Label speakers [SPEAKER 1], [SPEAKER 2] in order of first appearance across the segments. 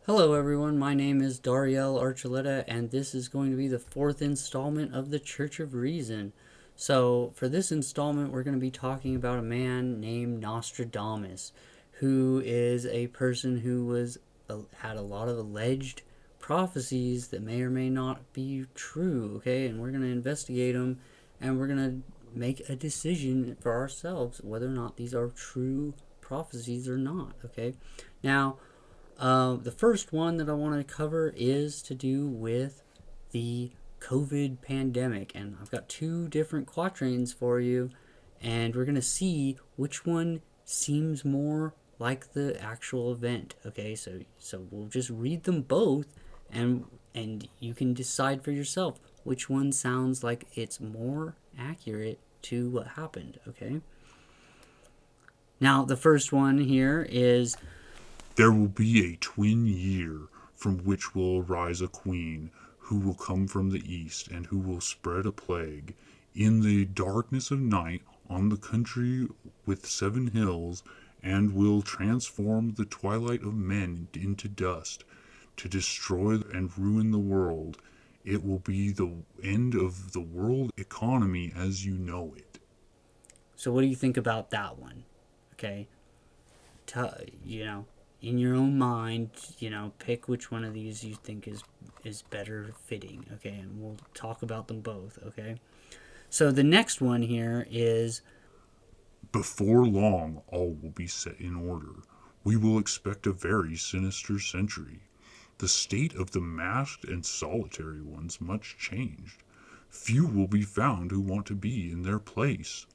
[SPEAKER 1] Hello everyone, my name is Dariel Archuleta and this is going to be the fourth installment of the Church of Reason. So for this installment we're going to be talking about a man named Nostradamus, who is a person who had a lot of alleged prophecies that may or may not be true, okay? And we're going to investigate them and we're going to make a decision for ourselves whether or not these are true prophecies or not, okay? Now, the first one that I want to cover is to do with the COVID pandemic, and I've got two different quatrains for you, and we're going to see which one seems more like the actual event. Okay, so we'll just read them both, and you can decide for yourself which one sounds like it's more accurate to what happened. Okay. Now the first one here is
[SPEAKER 2] There will be a twin year from which will arise a queen who will come from the east and who will spread a plague in the darkness of night on the country with 7 hills and will transform the twilight of men into dust to destroy and ruin the world. It will be the end of the world economy as you know it.
[SPEAKER 1] so. What do you think about that one? Okay, you know, in your own mind, pick which one of these you think is better fitting. Okay, and we'll talk about them both. Okay, so the next one here is
[SPEAKER 2] Before long, all will be set in order. We will expect a very sinister century. The state of the masked and solitary ones much changed. Few will be found who want to be in their place.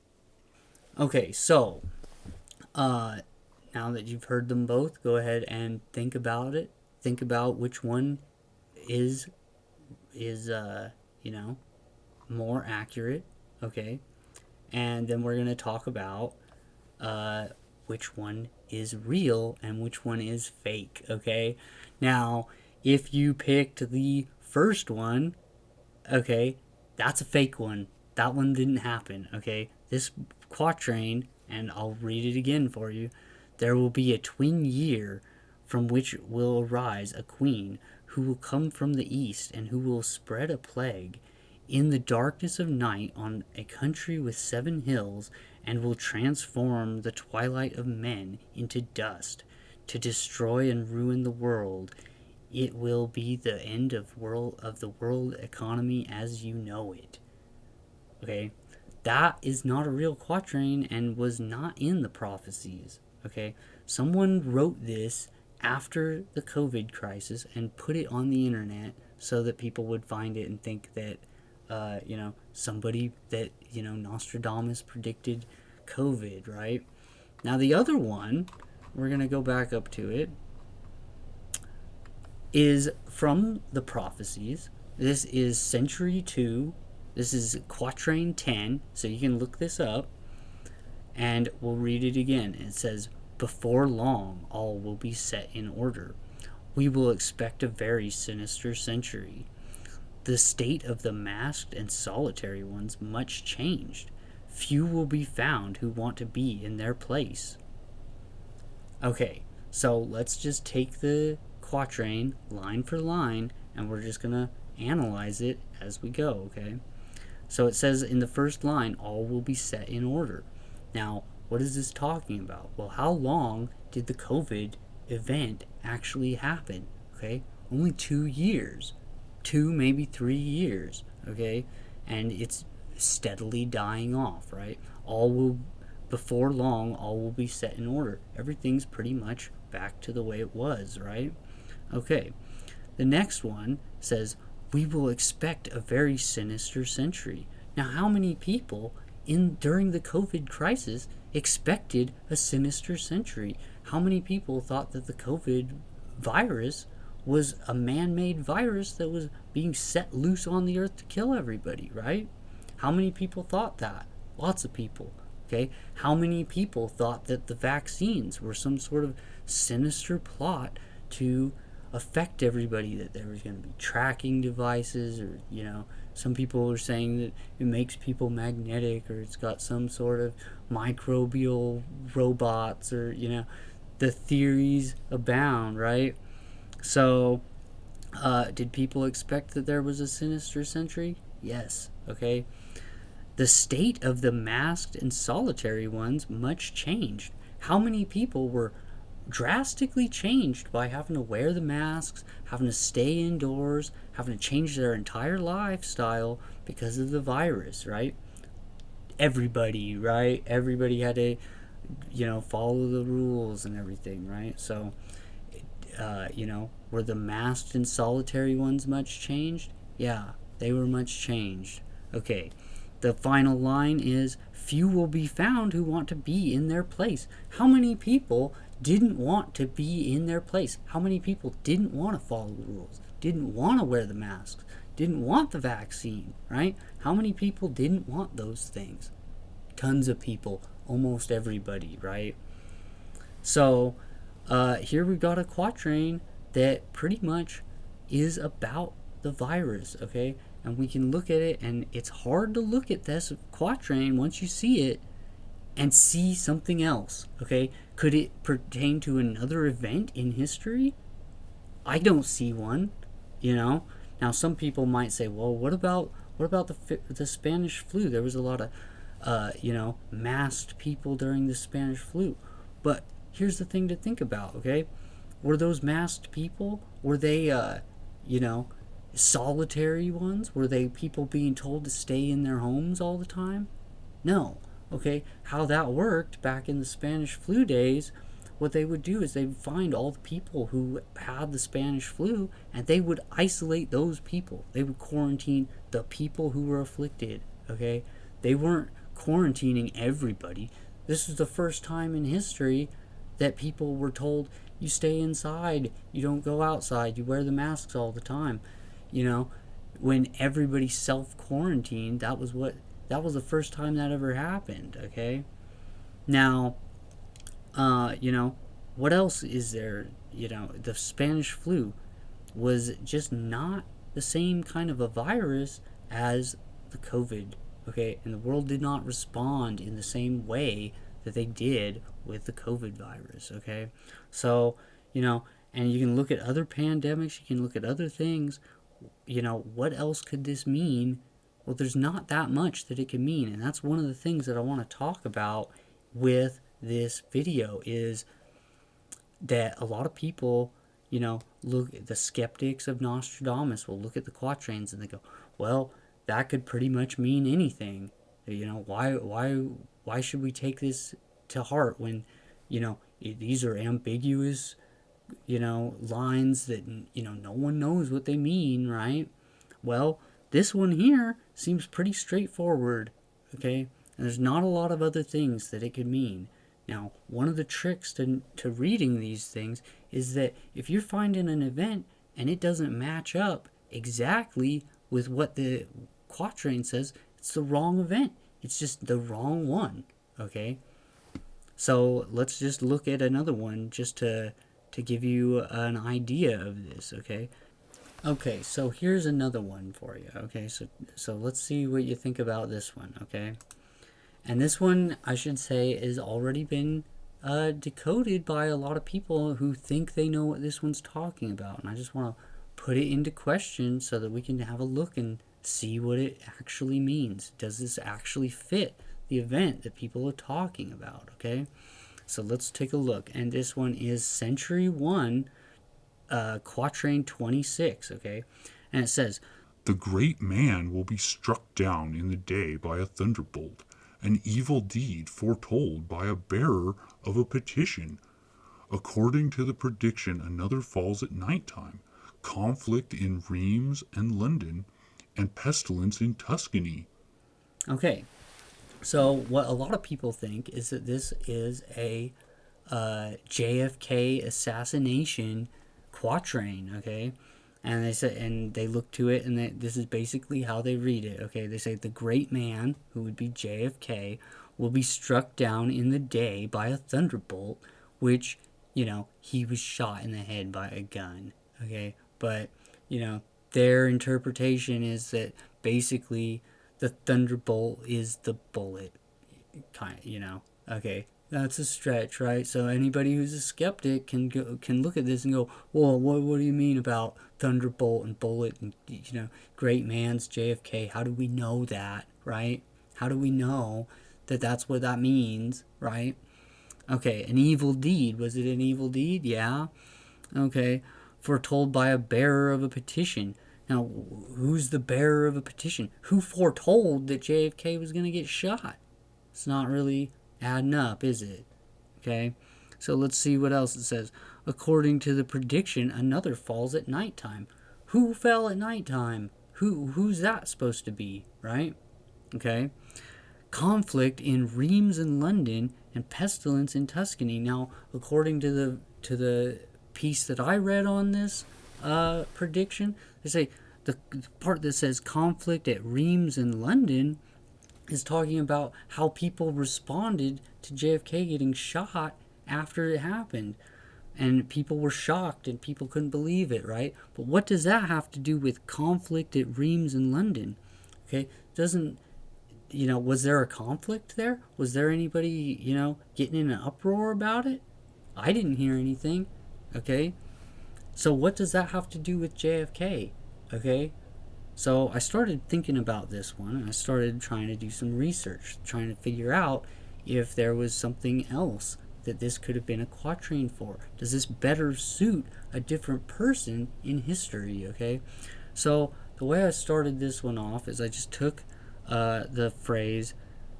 [SPEAKER 1] okay. So, uh, now that you've heard them both, go ahead and think about it. Think about which one is is more accurate. Okay, and then we're gonna talk about uh, which one is real and which one is fake. Okay, now if you picked the first one, okay, that's a fake one. That one didn't happen. Okay, this quatrain, and I'll read it again for you. There will be a twin year from which will arise a queen who will come from the east and who will spread a plague in the darkness of night on a country with 7 hills, and will transform the twilight of men into dust to destroy and ruin the world. It will be the end of the world economy as you know it. Okay, that is not a real quatrain and was not in the prophecies. Okay, someone wrote this after the COVID crisis and put it on the internet so that people would find it and think that somebody that Nostradamus predicted COVID, right? Now the other one, we're gonna go back up to it, is from the prophecies. This is Century 2. This is Quatrain 10, so you can look this up, and we'll read it again. It says, before long, all will be set in order. We will expect a very sinister century. The state of the masked and solitary ones much changed. Few will be found who want to be in their place. Okay, so let's just take the quatrain line for line and we're just gonna analyze it as we go, okay? So it says in the first line, all will be set in order. Now, what is this talking about? Well, how long did the COVID event actually happen? Okay, only 2 years, 2 maybe 3 years, okay? And it's steadily dying off, right? Before long, all will be set in order. Everything's pretty much back to the way it was, right? Okay, the next one says, we will expect a very sinister century. Now, how many people during the COVID crisis expected a sinister century? How many people thought that the COVID virus was a man-made virus that was being set loose on the earth to kill everybody, right? How many people thought that? Lots of people. Okay, how many people thought that the vaccines were some sort of sinister plot to affect everybody, that there was going to be tracking devices, or some people are saying that it makes people magnetic, or it's got some sort of microbial robots, or the theories abound, right? So, did people expect that there was a sinister century? Yes. Okay. The state of the masked and solitary ones much changed. How many people were drastically changed by having to wear the masks, having to stay indoors, having to change their entire lifestyle because of the virus, right? Everybody, right? Everybody had to, follow the rules and everything, right? So, were the masked and solitary ones much changed? Yeah, they were much changed. Okay, the final line is few will be found who want to be in their place. How many people didn't want to be in their place? How many people didn't want to follow the rules? Didn't want to wear the masks? Didn't want the vaccine, right? How many people didn't want those things? Tons of people, almost everybody, right? So, here we've got a quatrain that pretty much is about the virus, okay? And we can look at it, and it's hard to look at this quatrain once you see it and see something else, okay? Could it pertain to another event in history? I don't see one, you know? Now, some people might say, well, what about the Spanish flu? There was a lot of, masked people during the Spanish flu. But here's the thing to think about, okay? Were those masked people? Were they, solitary ones? Were they people being told to stay in their homes all the time? No. Okay, how that worked back in the Spanish flu days, what they would do is they would find all the people who had the Spanish flu and they would isolate those people. They would quarantine the people who were afflicted, okay? They weren't quarantining everybody. This was the first time in history that people were told you stay inside, you don't go outside, you wear the masks all the time. You know, when everybody self quarantined, that was the first time that ever happened, okay? Now, what else is there? The Spanish flu was just not the same kind of a virus as the COVID, okay? And the world did not respond in the same way that they did with the COVID virus, okay? So, and you can look at other pandemics, you can look at other things. What else could this mean? Well, there's not that much that it can mean, and that's one of the things that I want to talk about with this video is that a lot of people, look at the skeptics of Nostradamus will look at the quatrains and they go, well, that could pretty much mean anything. Why should we take this to heart when, these are ambiguous, lines that, no one knows what they mean, right? Well, this one here seems pretty straightforward, okay? And there's not a lot of other things that it could mean. Now, one of the tricks to reading these things is that if you're finding an event and it doesn't match up exactly with what the quatrain says, it's the wrong event. It's just the wrong one, okay? So let's just look at another one just to give you an idea of this, okay? Okay, so here's another one for you, okay? So let's see what you think about this one, okay? And this one, I should say, has already been decoded by a lot of people who think they know what this one's talking about. And I just want to put it into question so that we can have a look and see what it actually means. Does this actually fit the event that people are talking about, okay? So let's take a look. And this one is Century 1, Quatrain 26, okay? And it says,
[SPEAKER 2] The great man will be struck down in the day by a thunderbolt, an evil deed foretold by a bearer of a petition. According to the prediction, another falls at night time, conflict in Rheims and London, and pestilence in Tuscany.
[SPEAKER 1] okay, so what a lot of people think is that this is a JFK assassination quatrain, okay? And they say, and they look to it, and this is basically how they read it, okay? They say the great man, who would be JFK, will be struck down in the day by a thunderbolt, which, he was shot in the head by a gun, okay? But, their interpretation is that basically the thunderbolt is the bullet, kind of, okay? That's a stretch, right? So anybody who's a skeptic can look at this and go, "Well, what do you mean about thunderbolt and bullet and great man's JFK? How do we know that, right? How do we know that that's what that means, right?" Okay, an evil deed. Was it an evil deed? Yeah. Okay, foretold by a bearer of a petition. Now, who's the bearer of a petition? Who foretold that JFK was going to get shot? It's not really adding up, is it? Okay, so let's see what else it says. According to the prediction, another falls at nighttime. Who fell at nighttime? Who's that supposed to be, right? Okay. Conflict in Reims and London and pestilence in Tuscany. Now, according to the piece that I read on this prediction, they say the part that says conflict at Reims and London is talking about how people responded to JFK getting shot after it happened. And people were shocked and people couldn't believe it, right? But what does that have to do with conflict at Reims and London? Okay, doesn't, was there a conflict there? Was there anybody, getting in an uproar about it? I didn't hear anything, okay? So what does that have to do with JFK, okay? So I started thinking about this one, and I started trying to do some research, trying to figure out if there was something else that this could have been a quatrain for. Does this better suit a different person in history, okay? So the way I started this one off is I just took the phrase,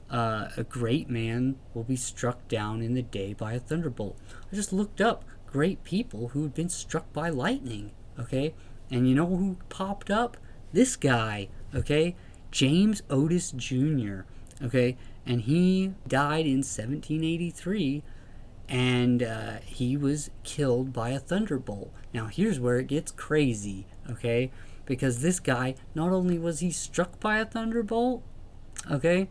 [SPEAKER 1] a great man will be struck down in the day by a thunderbolt. I just looked up great people who had been struck by lightning, okay? And you know who popped up? This guy, okay? James Otis Jr., okay? And he died in 1783, and he was killed by a thunderbolt. Now, here's where it gets crazy, okay? Because this guy, not only was he struck by a thunderbolt, okay,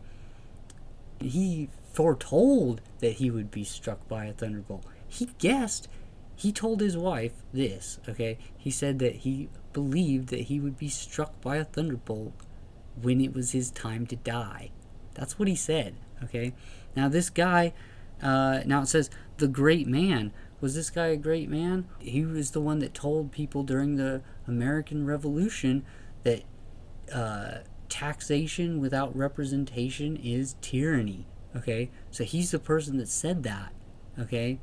[SPEAKER 1] he foretold that he would be struck by a thunderbolt. He told his wife this, okay? He said that he believed that he would be struck by a thunderbolt when it was his time to die. That's what he said, okay? Now this guy, now it says, the great man. Was this guy a great man? He was the one that told people during the American Revolution that taxation without representation is tyranny, okay? So he's the person that said that, okay?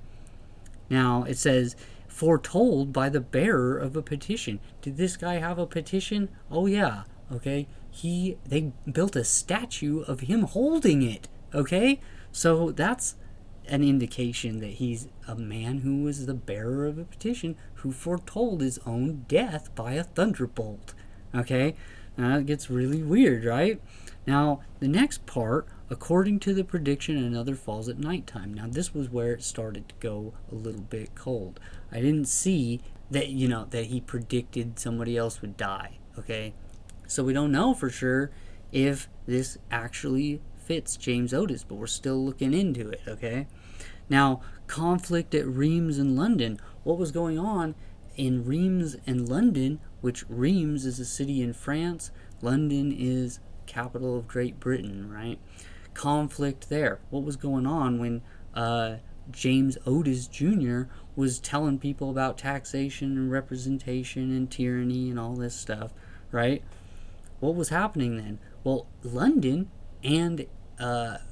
[SPEAKER 1] Now, it says, foretold by the bearer of a petition. Did this guy have a petition? Oh, yeah, okay? They built a statue of him holding it, okay? So that's an indication that he's a man who was the bearer of a petition who foretold his own death by a thunderbolt, okay? Now, it gets really weird, right? Now, the next part, according to the prediction, another falls at nighttime. Now, this was where it started to go a little bit cold. I didn't see that, that he predicted somebody else would die, okay? So we don't know for sure if this actually fits James Otis, but we're still looking into it, okay? Now, conflict at Reims and London. What was going on in Reims and London, which Reims is a city in France, London is capital of Great Britain, right? Conflict there. What was going on when James Otis Jr. was telling people about taxation and representation and tyranny and all this stuff, right? What was happening then? Well, London and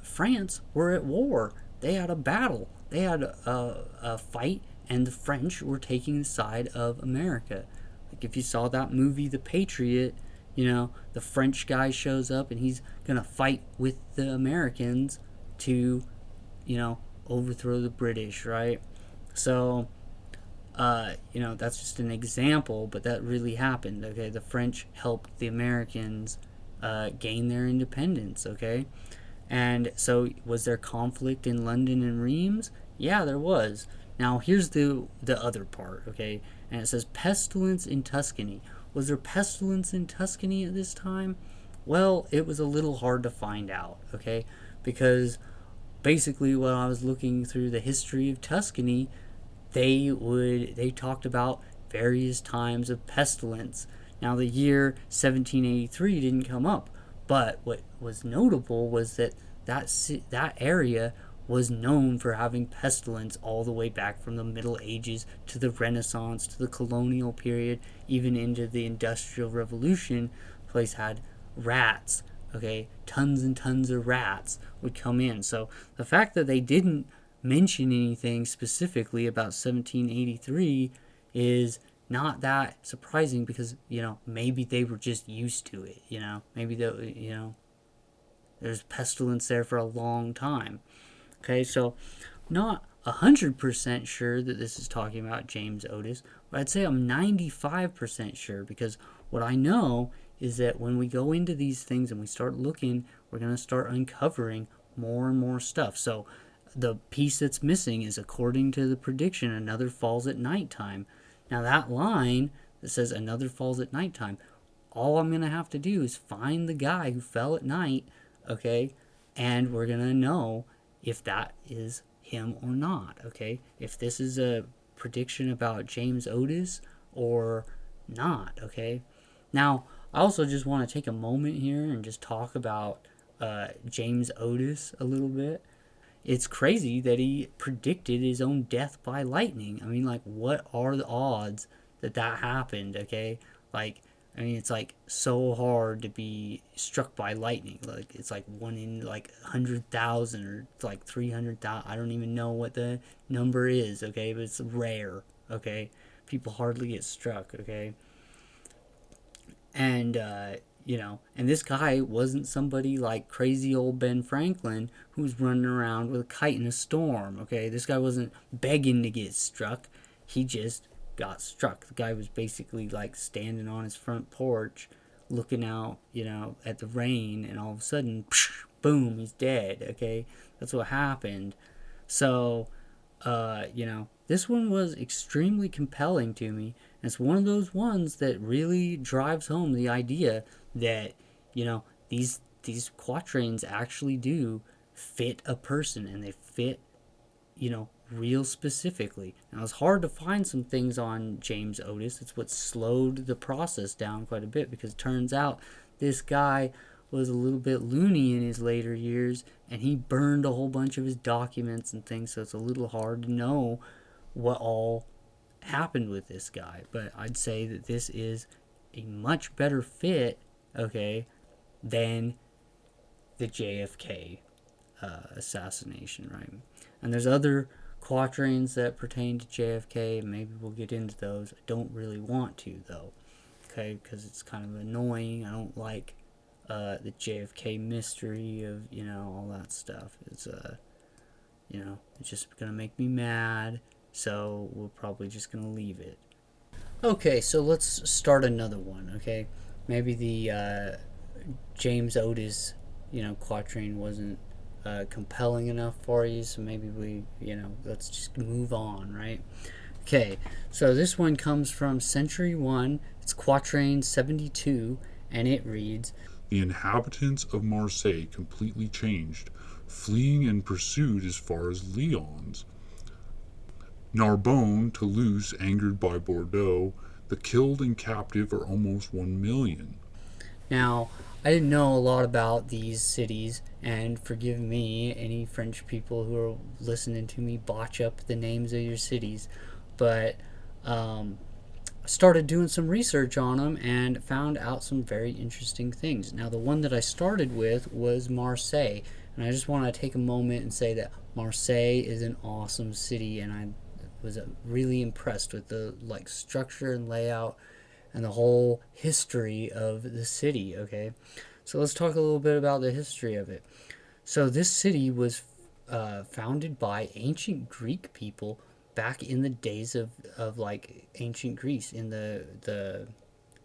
[SPEAKER 1] France were at war. They had a battle. They had a fight, and the French were taking the side of America. Like if you saw that movie, The Patriot, the French guy shows up and he's going to fight with the Americans to, overthrow the British, right? So, that's just an example, but that really happened, okay? The French helped the Americans gain their independence, okay? And so, was there conflict in London and Reims? Yeah, there was. Now, here's the other part, okay? And it says, pestilence in Tuscany. Was there pestilence in Tuscany at this time? Well, it was a little hard to find out, okay? Because basically when I was looking through the history of Tuscany, they talked about various times of pestilence. Now, the year 1783 didn't come up, but what was notable was that area was known for having pestilence all the way back from the Middle Ages to the Renaissance to the colonial period, even into the Industrial Revolution. The place had rats. Okay, tons and tons of rats would come in. So the fact that they didn't mention anything specifically about 1783 is not that surprising, because maybe they were just used to it. Maybe there's pestilence there for a long time. Okay, so not 100% sure that this is talking about James Otis, but I'd say I'm 95% sure, because what I know is that when we go into these things and we start looking, we're going to start uncovering more and more stuff. So the piece that's missing is, according to the prediction, another falls at nighttime. Now that line that says another falls at nighttime, all I'm going to have to do is find the guy who fell at night, okay? And we're going to know if that is him or not, okay? If this is a prediction about James Otis or not, okay? Now, I also just want to take a moment here and just talk about James Otis a little bit. It's crazy that he predicted his own death by lightning. I mean, like, what are the odds that that happened, okay? Like, I mean, it's like so hard to be struck by lightning. Like, it's like 1 in like 100,000, or it's like 300,000. I don't even know what the number is, okay? But it's rare, okay? People hardly get struck, okay? And and this guy wasn't somebody like crazy old Ben Franklin who's running around with a kite in a storm, okay? This guy wasn't begging to get struck. He just got struck. The guy was basically like standing on his front porch looking out, at the rain, and all of a sudden, boom, he's dead, okay? That's what happened. So, this one was extremely compelling to me. And it's one of those ones that really drives home the idea that, these quatrains actually do fit a person, and they fit, real specifically. Now, it's hard to find some things on James Otis. It's what slowed the process down quite a bit, because it turns out this guy was a little bit loony in his later years, and he burned a whole bunch of his documents and things, so it's a little hard to know what all happened with this guy. But I'd say that this is a much better fit, okay, than the JFK assassination, right? And there's other quatrains that pertain to JFK. Maybe we'll get into those. I don't really want to, though, okay, because it's kind of annoying. I don't like the JFK mystery of, all that stuff. It's it's just gonna make me mad, so we're probably just gonna leave it. Okay, so let's start another one, okay? Maybe the James Otis, quatrain wasn't compelling enough for you, so maybe let's just move on, right? Okay, so this one comes from Century 1. It's Quatrain 72, and it reads,
[SPEAKER 2] "The inhabitants of Marseille completely changed, fleeing and pursued as far as Lyons. Narbonne, Toulouse, angered by Bordeaux. The killed and captive are almost 1,000,000.
[SPEAKER 1] Now, I didn't know a lot about these cities, and forgive me, any French people who are listening to me botch up the names of your cities, but I started doing some research on them and found out some very interesting things. Now, the one that I started with was Marseille, and I just want to take a moment and say that Marseille is an awesome city, and I was really impressed with the structure and layout and the whole history of the city, okay? So let's talk a little bit about the history of it. So this city was founded by ancient Greek people back in the days of ancient Greece, in the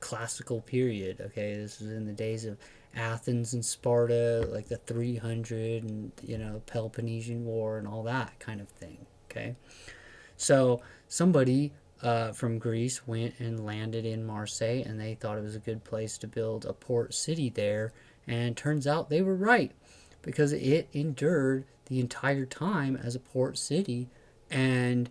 [SPEAKER 1] classical period, okay? This is in the days of Athens and Sparta, like the 300 and, Peloponnesian War and all that kind of thing, okay? So somebody from Greece went and landed in Marseille, and they thought it was a good place to build a port city there, and turns out they were right, because it endured the entire time as a port city. And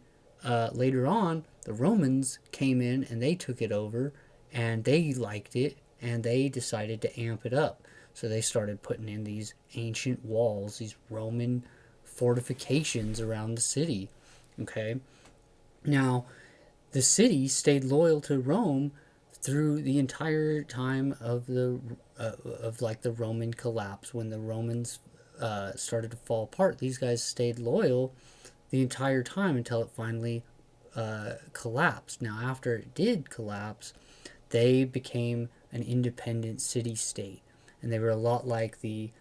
[SPEAKER 1] later on, the Romans came in and they took it over, and they liked it, and they decided to amp it up. So they started putting in these ancient walls, these Roman fortifications around the city. Okay, now the city stayed loyal to Rome through the entire time of the Roman collapse. When the Romans started to fall apart, these guys stayed loyal the entire time until it finally collapsed. Now, after it did collapse, they became an independent city state, and they were a lot like the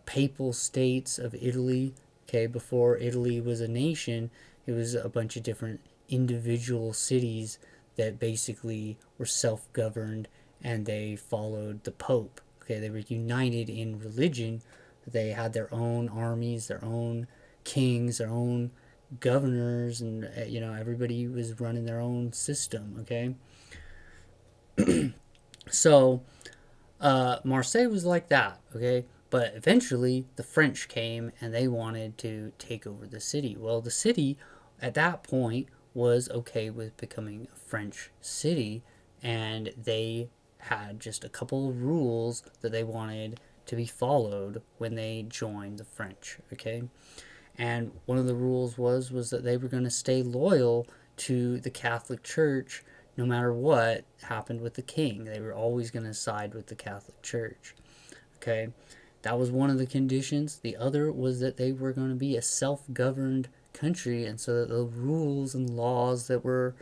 [SPEAKER 1] papal states of Italy. Okay, before Italy was a nation, it was a bunch of different individual cities that basically were self-governed, and they followed the Pope. Okay, they were united in religion. They had their own armies, their own kings, their own governors, and everybody was running their own system. Okay, so Marseille was like that. Okay, but eventually the French came and they wanted to take over the city. Well, the city at that point was okay with becoming a French city, and they had just a couple of rules that they wanted to be followed when they joined the French. Okay, and one of the rules was that they were going to stay loyal to the Catholic Church no matter what happened with the king. They were always going to side with the Catholic Church. Okay, that was one of the conditions. The other was that they were going to be a self-governed country, and so that the rules and laws that were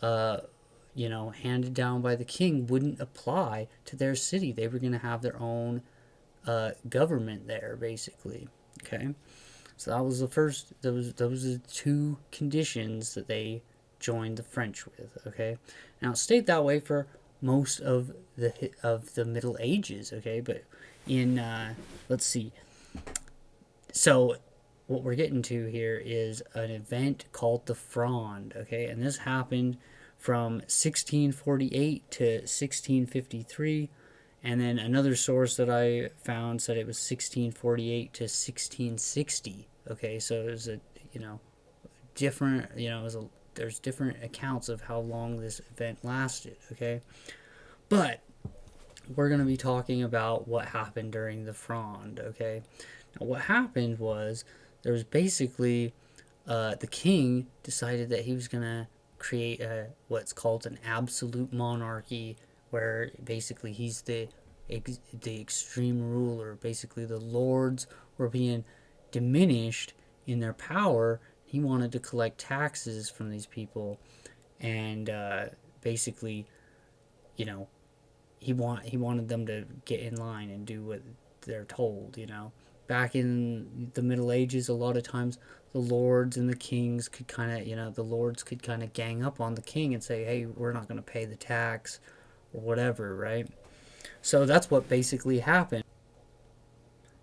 [SPEAKER 1] handed down by the king wouldn't apply to their city. They were going to have their own government there, basically. Okay, so that was the first. Those are the two conditions that they joined the French with. Okay, now it stayed that way for most of the Middle Ages. Okay, but in let's see. So what we're getting to here is an event called the Fronde. Okay, and this happened from 1648 to 1653. And then another source that I found said it was 1648 to 1660. Okay, so it was a different there's different accounts of how long this event lasted. Okay, but we're going to be talking about what happened during the Fronde. Okay, now what happened was there was basically the king decided that he was going to create what's called an absolute monarchy, where basically he's the extreme ruler. Basically, the lords were being diminished in their power. He wanted to collect taxes from these people, and basically, he wanted them to get in line and do what they're told. Back in the Middle Ages, a lot of times the lords and the kings could the lords could kind of gang up on the king and say, "Hey, we're not going to pay the tax," or whatever, right? So that's what basically happened.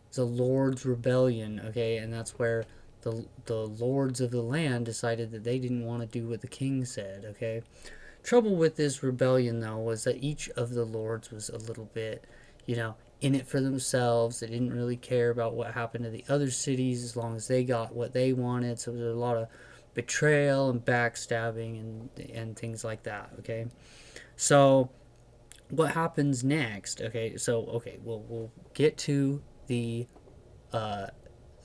[SPEAKER 1] It's a lord's rebellion, okay, and that's where the lords of the land decided that they didn't want to do what the king said. Okay, trouble with this rebellion though was that each of the lords was a little bit, in it for themselves. They didn't really care about what happened to the other cities as long as they got what they wanted. So there was a lot of betrayal and backstabbing and things like that. Okay, so what happens next? Okay, we'll get to the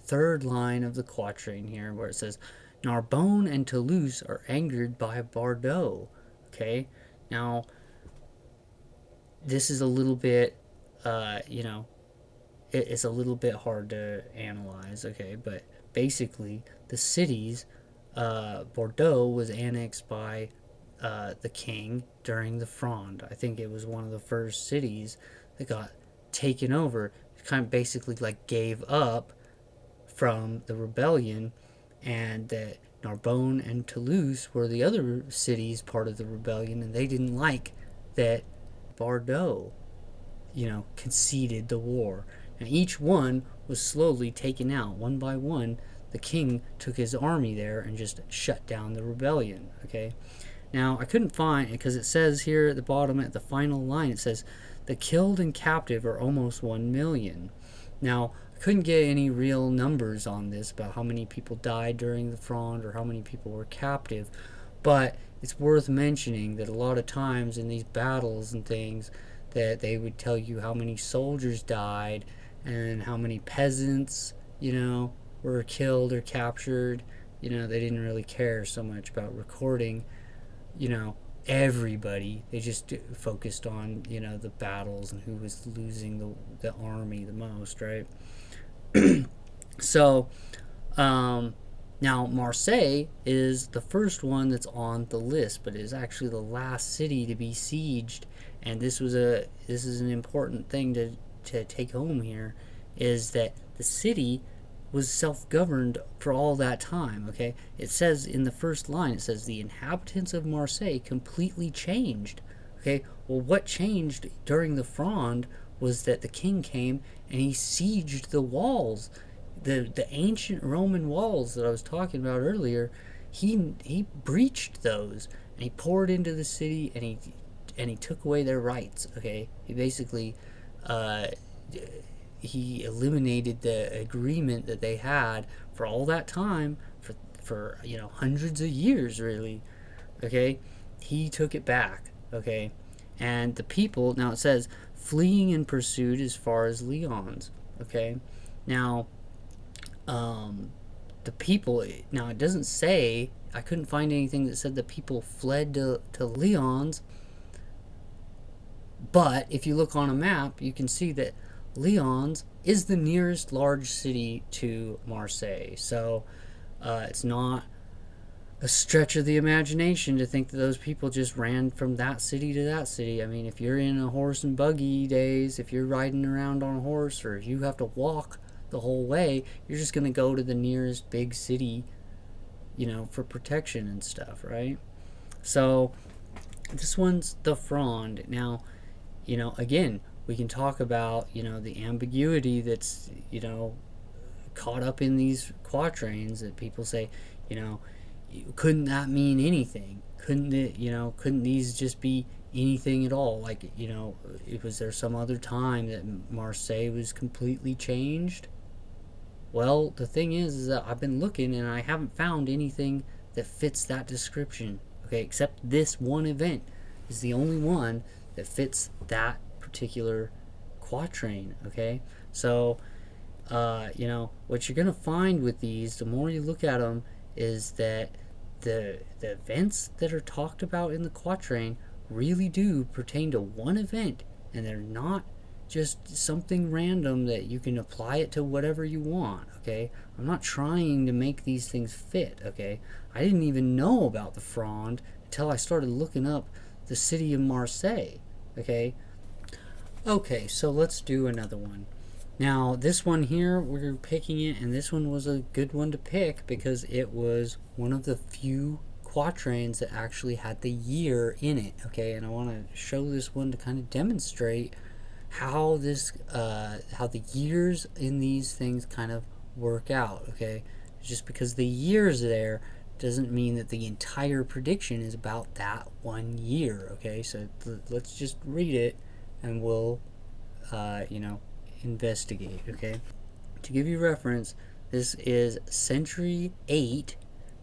[SPEAKER 1] third line of the quatrain here, where it says, Narbonne and Toulouse are angered by Bordeaux. Okay, now this is a little bit, it's a little bit hard to analyze. Okay, but basically the cities, Bordeaux was annexed by the king during the Fronde. I think it was one of the first cities that got taken over. It kind of basically like gave up from the rebellion, and that Narbonne and Toulouse were the other cities part of the rebellion, and they didn't like that Bordeaux, conceded the war. And each one was slowly taken out one by one. The king took his army there and just shut down the rebellion. Okay, now I couldn't find it because it says here at the bottom at the final line, it says the killed and captive are almost 1 million. Now I couldn't get any real numbers on this about how many people died during the Fronde or how many people were captive, but it's worth mentioning that a lot of times in these battles and things that they would tell you how many soldiers died and how many peasants, were killed or captured, they didn't really care so much about recording, you know, everybody. They just focused on, the battles and who was losing the army the most, right? So, um, now Marseille is the first one that's on the list, but it is actually the last city to be sieged. And this is an important thing to take home here, is that the city was self-governed for all that time. Okay, it says in the first line, it says the inhabitants of Marseille completely changed. Okay, well, what changed during the Fronde was that the king came and he sieged the walls, the ancient Roman walls that I was talking about earlier. He breached those, and he poured into the city, and he took away their rights. Okay, he basically uh, he eliminated the agreement that they had for all that time, for hundreds of years, really. Okay, he took it back. Okay, and the people, now it says, fleeing in pursuit as far as Lyons. Okay, now the people, now it doesn't say, I couldn't find anything that said the people fled to Lyons, but if you look on a map, you can see that Lyons is the nearest large city to Marseille. So it's not a stretch of the imagination to think that those people just ran from that city to that city. I mean, if you're in a horse and buggy days, if you're riding around on a horse, or if you have to walk the whole way, you're just going to go to the nearest big city, for protection and stuff, right? So this one's the Fronde. Now, again, we can talk about, the ambiguity that's, caught up in these quatrains, that people say, you know, couldn't that mean anything? Couldn't it, couldn't these just be anything at all? Like, was there some other time that Marseille was completely changed? Well, the thing is that I've been looking and I haven't found anything that fits that description. Okay, except this one event is the only one that fits that particular quatrain. Okay, so what you're gonna find with these, the more you look at them, is that the events that are talked about in the quatrain really do pertain to one event, and they're not just something random that you can apply it to whatever you want. Okay, I'm not trying to make these things fit. Okay, I didn't even know about the Fronde until I started looking up the city of Marseille. Okay, so let's do another one. Now, this one here, we're picking it, and this one was a good one to pick because it was one of the few quatrains that actually had the year in it. Okay, and I want to show this one to kind of demonstrate how how the years in these things kind of work out. Okay, just because the year's there doesn't mean that the entire prediction is about that one year. Okay, so let's just read it, and we'll investigate. Okay, to give you reference, this is century 8,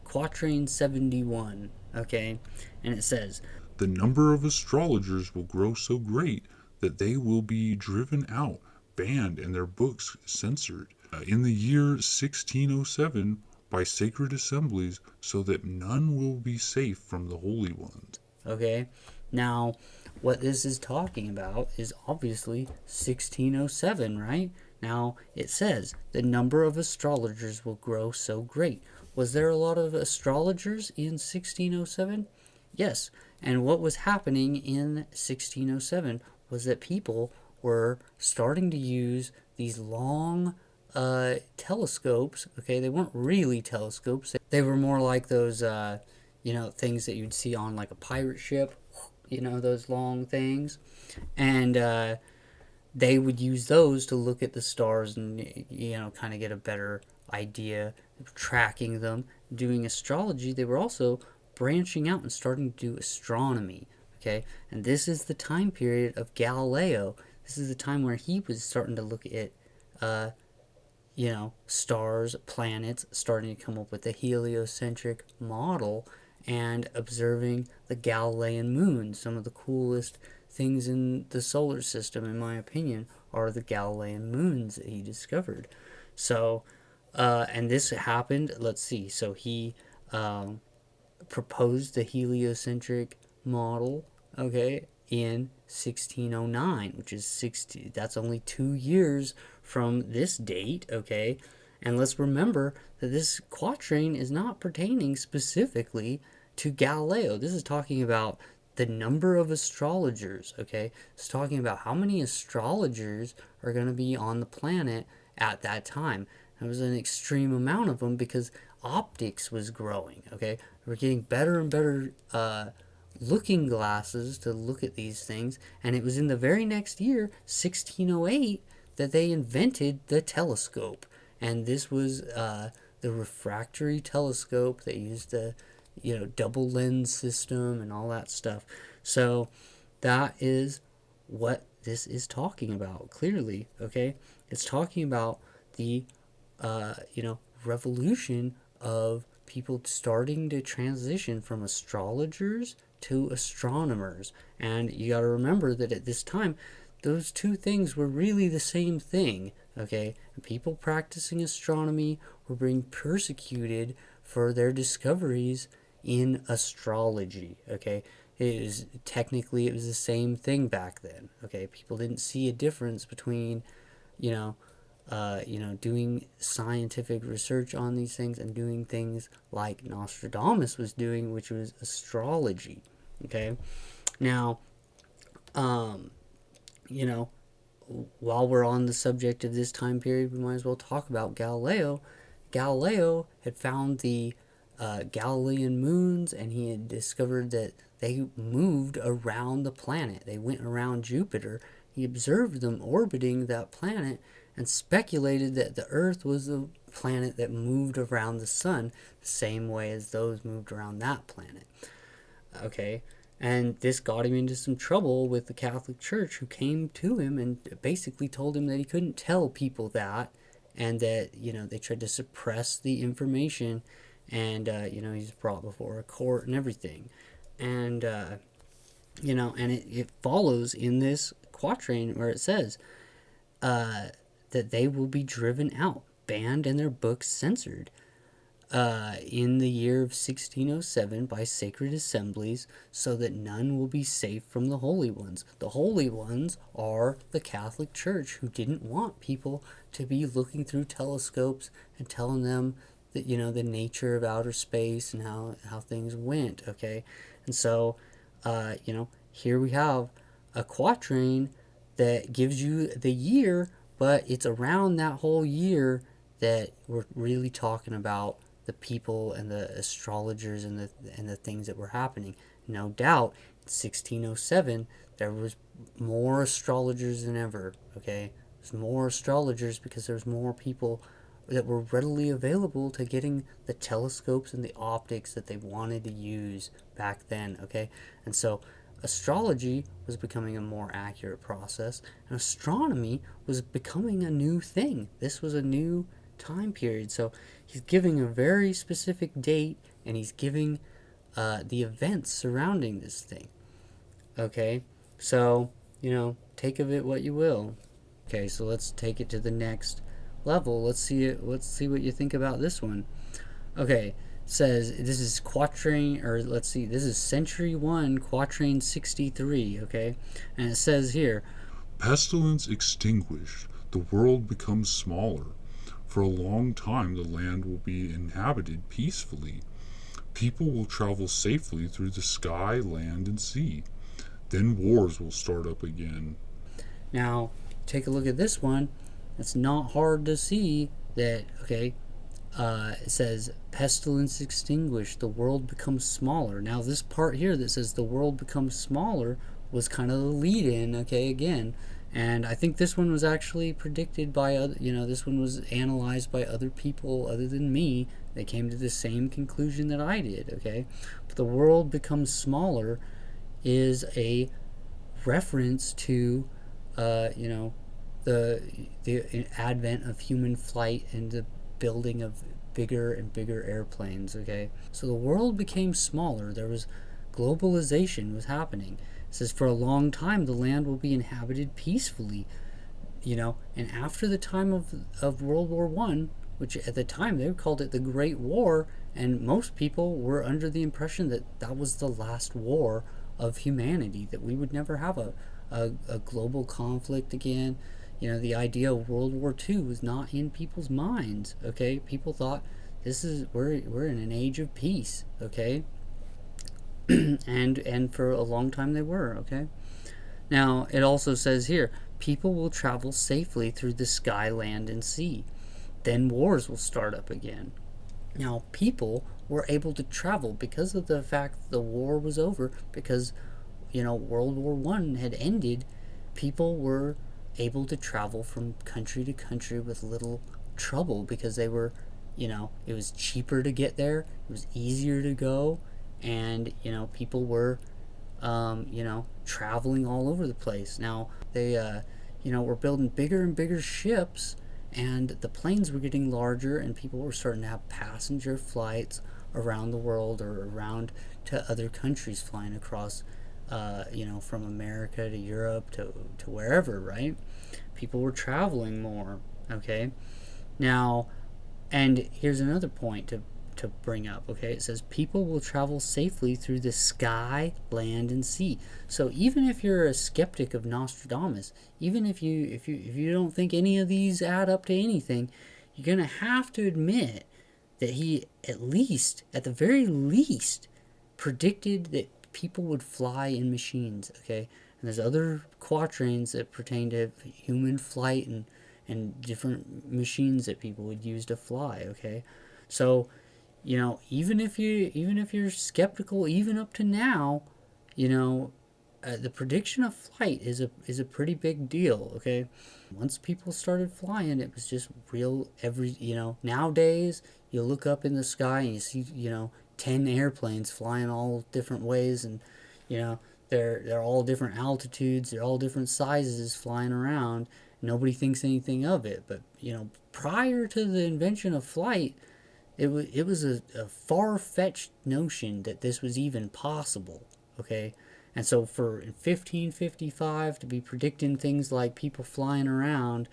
[SPEAKER 1] quatrain 71. Okay, and it says,
[SPEAKER 2] The number of astrologers will grow so great that they will be driven out, banned, and their books censored in the year 1607 by sacred assemblies, so that none will be safe from the holy ones.
[SPEAKER 1] okay, now what this is talking about is obviously 1607, right? Now it says the number of astrologers will grow so great. Was there a lot of astrologers in 1607? Yes. And what was happening in 1607 was that people were starting to use these long telescopes. Okay, they weren't really telescopes. They were more like those, things that you'd see on like a pirate ship. Those long things, and they would use those to look at the stars and kind of get a better idea of tracking them, doing astrology. They were also branching out and starting to do astronomy. Okay, and this is the time period of Galileo. This is the time where he was starting to look at stars, planets, starting to come up with the heliocentric model and observing the Galilean moon. Some of the coolest things in the solar system, in my opinion, are the Galilean moons that he discovered. So, And this happened, let's see, so he proposed the heliocentric model, okay, in 1609, which is 60, that's only 2 years from this date, okay. And let's remember that this quatrain is not pertaining specifically to Galileo. This is talking about the number of astrologers, okay. It's talking about how many astrologers are going to be on the planet at that time. There was an extreme amount of them because optics was growing, okay. We're getting better and better looking glasses to look at these things, and it was in the very next year, 1608, that they invented the telescope. And this was the refractory telescope. They used the double lens system and all that stuff. So that is what this is talking about clearly, okay. It's talking about the revolution of people starting to transition from astrologers to astronomers. And you got to remember that at this time, those two things were really the same thing, okay. And people practicing astronomy were being persecuted for their discoveries in astrology, okay. It was the same thing back then, okay. People didn't see a difference between doing scientific research on these things and doing things like Nostradamus was doing, which was astrology. Okay, now, while we're on the subject of this time period, we might as well talk about Galileo. Galileo had found the Galilean moons, and he had discovered that they moved around the planet. They went around Jupiter. He observed them orbiting that planet and speculated that the Earth was the planet that moved around the sun the same way as those moved around that planet. Okay, and this got him into some trouble with the Catholic Church, who came to him and basically told him that he couldn't tell people that, and that they tried to suppress the information, and he's brought before a court and everything, and it follows in this quatrain where it says that they will be driven out, banned, and their books censored in the year of 1607 by sacred assemblies, so that none will be safe from the holy ones. The holy ones are the Catholic Church, who didn't want people to be looking through telescopes and telling them that the nature of outer space and how things went, okay. And so here we have a quatrain that gives you the year, but it's around that whole year that we're really talking about the people and the astrologers and the things that were happening. No doubt, in 1607, there was more astrologers than ever, okay? There's more astrologers because there's more people that were readily available to getting the telescopes and the optics that they wanted to use back then, okay? And so astrology was becoming a more accurate process, and astronomy was becoming a new thing. This was a new time period. So he's giving a very specific date, and he's giving the events surrounding this thing. Okay, so take of it what you will. Okay, so let's take it to the next level. Let's see what you think about this one. Okay, says this is quatrain, or let's see, this is century 1, quatrain 63. Okay, and it says here,
[SPEAKER 2] pestilence extinguished, the world becomes smaller. For a long time the land will be inhabited peacefully. People will travel safely through the sky, land, and sea. Then wars will start up again.
[SPEAKER 1] Now, take a look at this one. It's not hard to see that, okay, it says, pestilence extinguished, the world becomes smaller. Now, this part here that says the world becomes smaller was kind of the lead-in, okay, again. And I think this one was actually predicted by other, this one was analyzed by other people other than me. They came to the same conclusion that I did, okay? But the world becomes smaller is a reference to, the advent of human flight and the building of bigger and bigger airplanes, okay? So the world became smaller. There was globalization was happening. It says, for a long time, the land will be inhabited peacefully, and after the time of World War I, which at the time they called it the Great War, and most people were under the impression that that was the last war of humanity, that we would never have a global conflict again. The idea of World War II was not in people's minds. Okay, people thought we're in an age of peace. Okay, and for a long time they were. Okay, now it also says here, people will travel safely through the sky, land, and sea. Then wars will start up again. Now, people were able to travel because of the fact that the war was over, because World War One had ended. People were able to travel from country to country with little trouble, because they were, it was cheaper to get there, it was easier to go, and people were, traveling all over the place. Now they, were building bigger and bigger ships, and the planes were getting larger, and people were starting to have passenger flights around the world, or around to other countries, flying across, from America to Europe to wherever, right? People were traveling more, okay? Now, and here's another point to bring up, okay? It says people will travel safely through the sky, land, and sea. So even if you're a skeptic of Nostradamus, even if you don't think any of these add up to anything, you're gonna have to admit that he, at the very least, predicted that people would fly in machines, okay? And there's other quatrains that pertain to human flight and different machines that people would use to fly, okay? So, even if you're skeptical, even up to now, the prediction of flight is a pretty big deal, okay? Once people started flying, it was just real. Nowadays you look up in the sky and you see 10 airplanes flying all different ways, and they're all different altitudes, they're all different sizes flying around. Nobody thinks anything of it, but prior to the invention of flight, it was a far-fetched notion that this was even possible, okay? And so for 1555 to be predicting things like people flying around,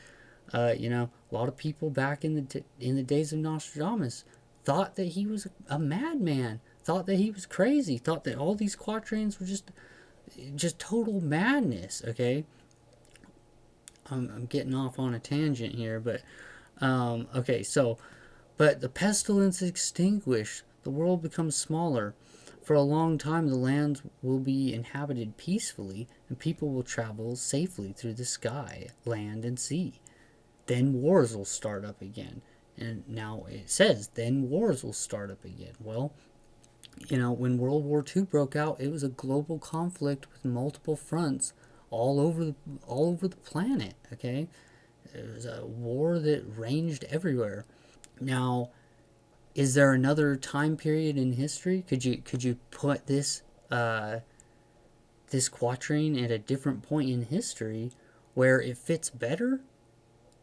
[SPEAKER 1] a lot of people back in the days of Nostradamus thought that he was a madman, thought that he was crazy, thought that all these quatrains were just total madness, okay? I'm getting off on a tangent here, but okay, so but the pestilence extinguished, the world becomes smaller. For a long time, the lands will be inhabited peacefully, and people will travel safely through the sky, land, and sea. Then wars will start up again. And now it says, then wars will start up again. Well, when World War II broke out, it was a global conflict with multiple fronts all over the planet, okay? It was a war that ranged everywhere. Now, is there another time period in history? Could you put this quatrain at a different point in history where it fits better?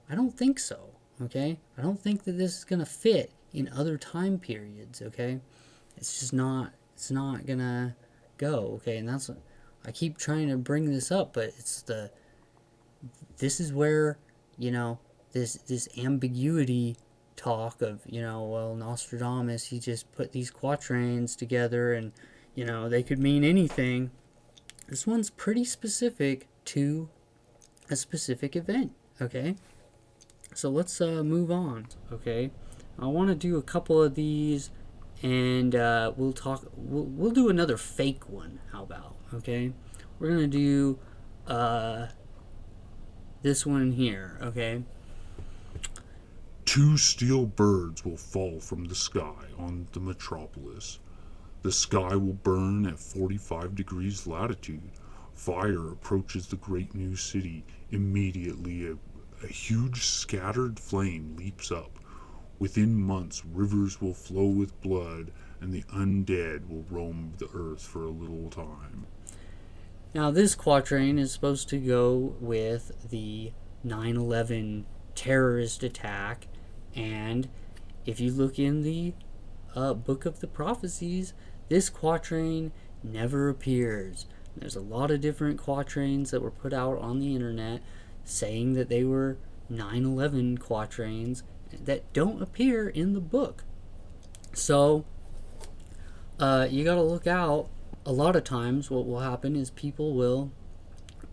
[SPEAKER 1] I don't think so. Okay, I don't think that this is gonna fit in other time periods. Okay, it's just not. It's not gonna go. Okay, and that's, I keep trying to bring this up, but this is where this ambiguity talk of Nostradamus, he just put these quatrains together, and they could mean anything. This one's pretty specific to a specific event. Okay, so let's move on. Okay, I want to do a couple of these, and we'll do another fake one. How about, okay, we're gonna do this one here. Okay,
[SPEAKER 2] 2 steel birds will fall from the sky on the metropolis. The sky will burn at 45 degrees latitude. Fire approaches the great new city. Immediately, a huge scattered flame leaps up. Within months, rivers will flow with blood, and the undead will roam the earth for a little time.
[SPEAKER 1] Now, this quatrain is supposed to go with the 9/11 terrorist attack, and if you look in the book of the prophecies, this quatrain never appears. There's a lot of different quatrains that were put out on the internet saying that they were 9/11 quatrains, that don't appear in the book. So you got to look out. A lot of times, what will happen is people will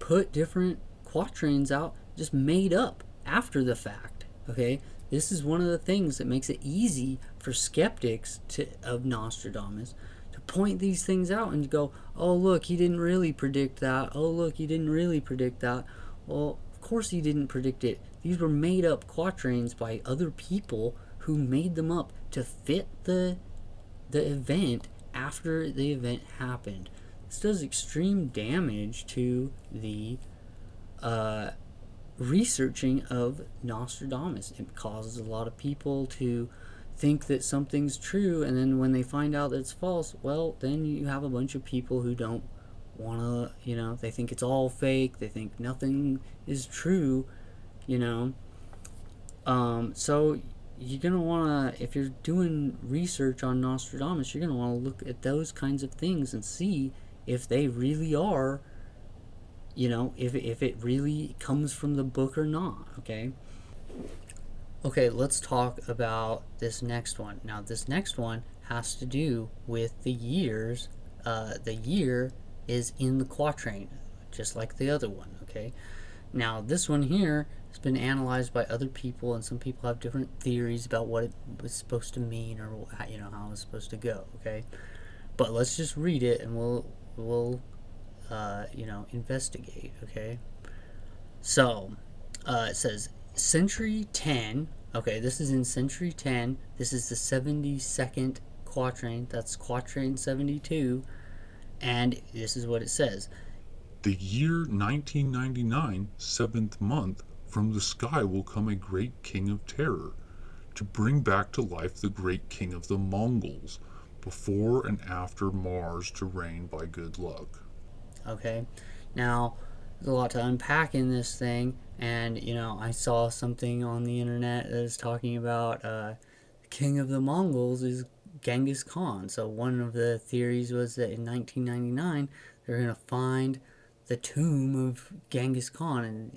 [SPEAKER 1] put different quatrains out just made up after the fact. Okay, this is one of the things that makes it easy for skeptics of Nostradamus to point these things out and go, oh look, he didn't really predict that. Oh look, he didn't really predict that. Well, of course he didn't predict it. These were made up quatrains by other people who made them up to fit the event after the event happened. This does extreme damage to the researching of Nostradamus. It causes a lot of people to think that something's true, and then when they find out that it's false, well, then you have a bunch of people who don't want to, they think it's all fake, they think nothing is true, you know. So you're going to want to, if you're doing research on Nostradamus, you're going to want to look at those kinds of things and see if they really are, if it really comes from the book or not, okay? Okay, let's talk about this next one. Now, this next one has to do with the years. The year is in the quatrain, just like the other one, okay? Now, this one here has been analyzed by other people, and some people have different theories about what it was supposed to mean, or how it was supposed to go, okay? But let's just read it, and we'll investigate, okay? So, it says Century 10. Okay, this is in Century 10. This is the 72nd quatrain. That's Quatrain 72. And this is what it says.
[SPEAKER 2] The year 1999, 7th month, from the sky will come a great king of terror, to bring back to life the great king of the Mongols, before and after Mars to reign by good luck.
[SPEAKER 1] Okay, now there's a lot to unpack in this thing, and I saw something on the internet that is talking about the king of the Mongols is Genghis Khan. So one of the theories was that in 1999 they're going to find the tomb of Genghis Khan and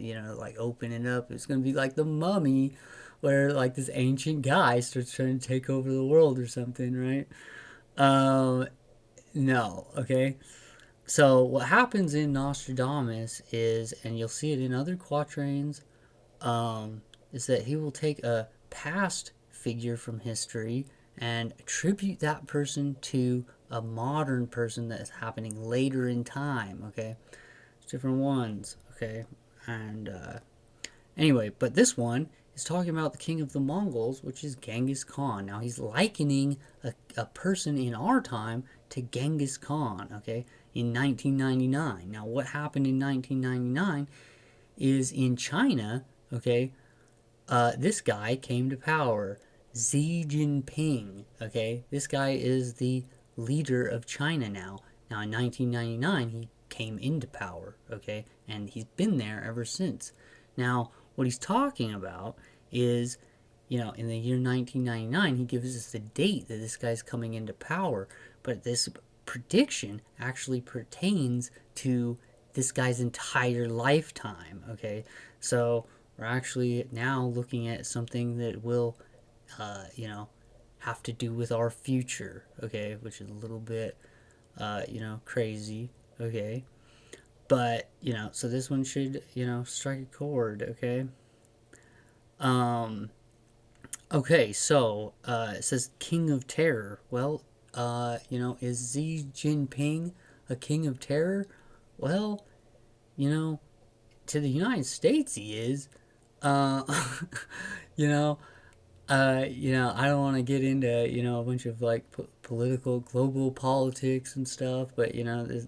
[SPEAKER 1] open it up. It's going to be like the Mummy, where like this ancient guy starts trying to take over the world or something, right? No, okay. So what happens in Nostradamus is, and you'll see it in other quatrains, is that he will take a past figure from history and attribute that person to a modern person that is happening later in time, okay? It's different ones, okay? And anyway, but this one is talking about the king of the Mongols, which is Genghis Khan. Now he's likening a person in our time to Genghis Khan, okay, in 1999. Now what happened in 1999 is in China, okay, this guy came to power, Xi Jinping, okay? This guy is the leader of China now. Now in 1999 he came into power, okay, and he's been there ever since. Now what he's talking about is, in the year 1999 he gives us the date that this guy's coming into power, but this prediction actually pertains to this guy's entire lifetime, okay? So we're actually now looking at something that will have to do with our future, okay, which is a little bit crazy, okay? But so this one should strike a chord, okay? Okay, so it says King of Terror. Well, is Xi Jinping a king of terror? Well, to the United States he is. Uh, you know, I don't want to get into a bunch of like political global politics and stuff, but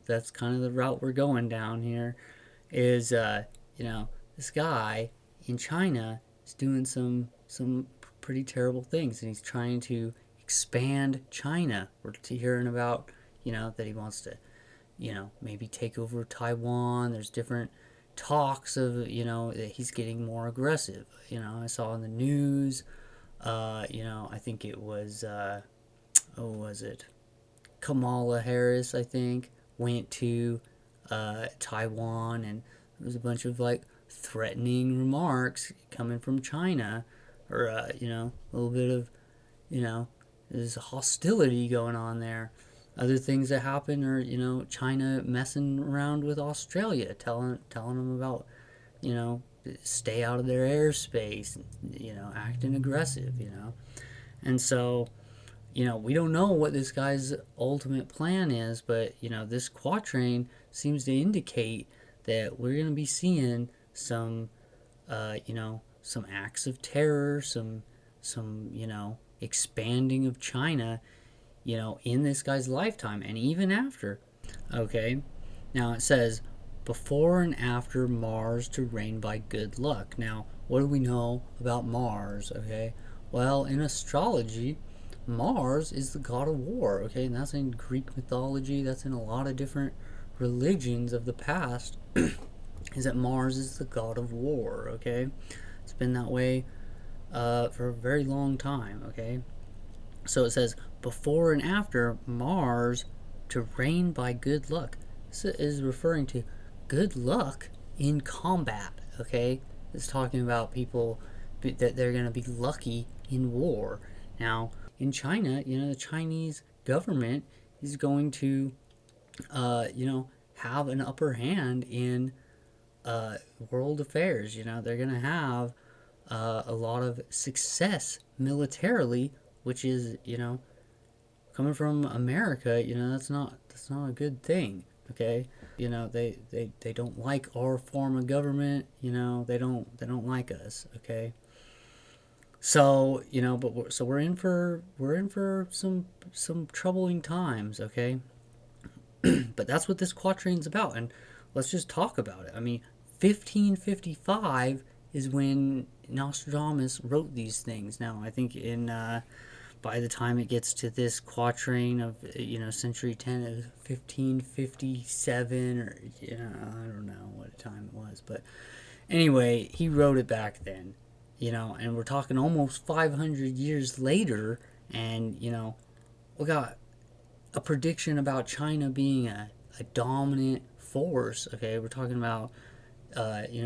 [SPEAKER 1] that's kind of the route we're going down here. Is this guy in China is doing some pretty terrible things, and he's trying to expand China. We're hearing about that he wants to maybe take over Taiwan. There's different talks of that he's getting more aggressive. I saw in the news. I think it was was it Kamala Harris? I think went to Taiwan, and there was a bunch of like threatening remarks coming from China or a little bit of, there's hostility going on there. Other things that happen are, China messing around with Australia, telling them about, you know, stay out of their airspace, acting aggressive. And so, we don't know what this guy's ultimate plan is, but, this quatrain seems to indicate that we're going to be seeing some acts of terror, some, expanding of China, in this guy's lifetime and even after. Okay. Now it says, before and after Mars to reign by good luck. Now, what do we know about Mars? Okay. Well, in astrology, Mars is the god of war. Okay. And that's in Greek mythology. That's in a lot of different religions of the past. Is that Mars is the god of war. Okay. It's been that way for a very long time. Okay. So it says, before and after Mars to reign by good luck. This is referring to good luck in combat, okay? It's talking about people that they're going to be lucky in war. Now, in China, the Chinese government is going to, have an upper hand in world affairs. They're going to have a lot of success militarily, which is, coming from America, that's not a good thing. Okay, they don't like our form of government. They don't like us. Okay, so but we're in for some troubling times. Okay, but that's what this quatrain's about, and let's just talk about it. I mean, 1555 is when Nostradamus wrote these things. Now, I think in by the time it gets to this quatrain of century 10, it was 1557, or I don't know what time it was, but anyway, he wrote it back then. And we're talking almost 500 years later, and we got a prediction about China being a dominant force. Okay, we're talking about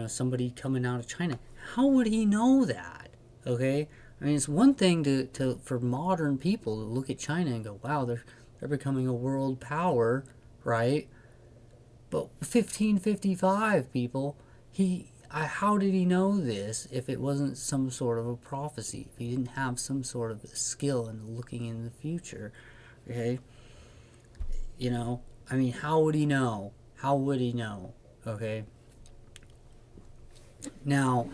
[SPEAKER 1] somebody coming out of China. How would he know that? Okay, I mean, it's one thing to for modern people to look at China and go, wow, they're becoming a world power, right? But 1555 people, how did he know this if it wasn't some sort of a prophecy? If he didn't have some sort of skill in looking in the future, okay? I mean, how would he know? How would he know? Okay. Now,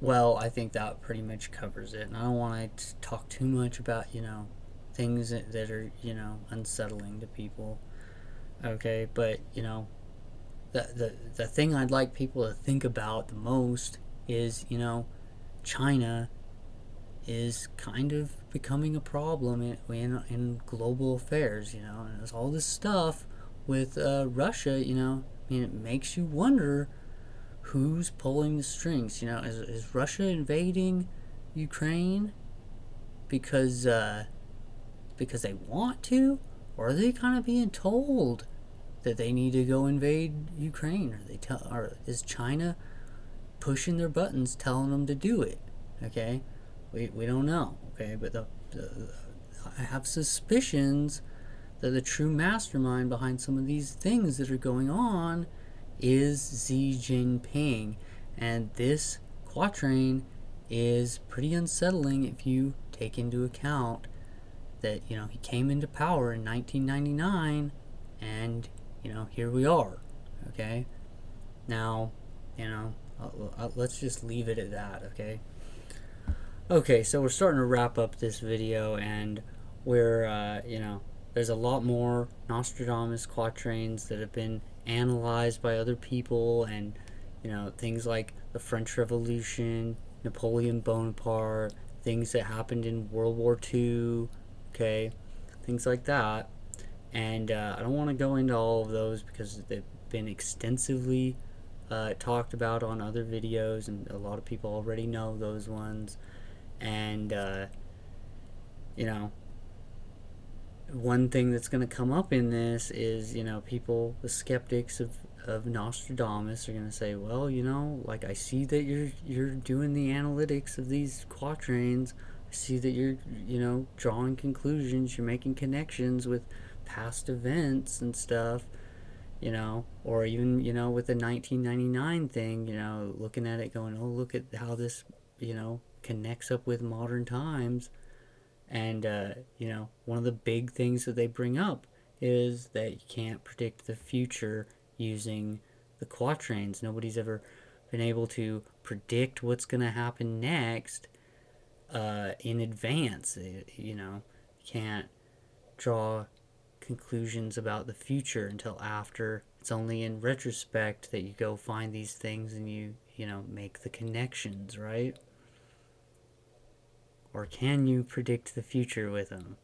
[SPEAKER 1] well, I think that pretty much covers it. And I don't want to talk too much about, things that are, unsettling to people. Okay, but, the thing I'd like people to think about the most is, China is kind of becoming a problem in global affairs, and there's all this stuff with Russia, I mean, it makes you wonder who's pulling the strings. Is Russia invading Ukraine because they want to, or are they kind of being told that they need to go invade Ukraine? Or is China pushing their buttons, telling them to do it? Okay, we don't know. Okay, but I have suspicions that the true mastermind behind some of these things that are going on is Xi Jinping. And this quatrain is pretty unsettling if you take into account that, he came into power in 1999, and, here we are. Okay? Now, let's just leave it at that, okay? Okay, so we're starting to wrap up this video, and we're, there's a lot more Nostradamus quatrains that have been analyzed by other people, and things like the French Revolution, Napoleon Bonaparte, things that happened in World War II, okay, things like that. And I don't want to go into all of those because they've been extensively talked about on other videos, and a lot of people already know those ones. And one thing that's going to come up in this is, people, the skeptics of Nostradamus are going to say, well, like I see that you're doing the analytics of these quatrains. I see that you're, drawing conclusions, you're making connections with past events and stuff, or even, with the 1999 thing, looking at it going, oh, look at how this, connects up with modern times. And, one of the big things that they bring up is that you can't predict the future using the quatrains. Nobody's ever been able to predict what's going to happen next in advance. You can't draw conclusions about the future until after. It's only in retrospect that you go find these things and you make the connections, right? Or can you predict the future with them?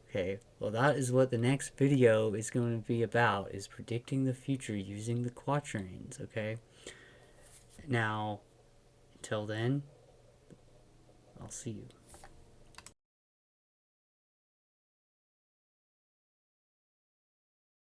[SPEAKER 1] Okay, well that is what the next video is going to be about, is predicting the future using the quatrains, okay? Now, until then, I'll see you.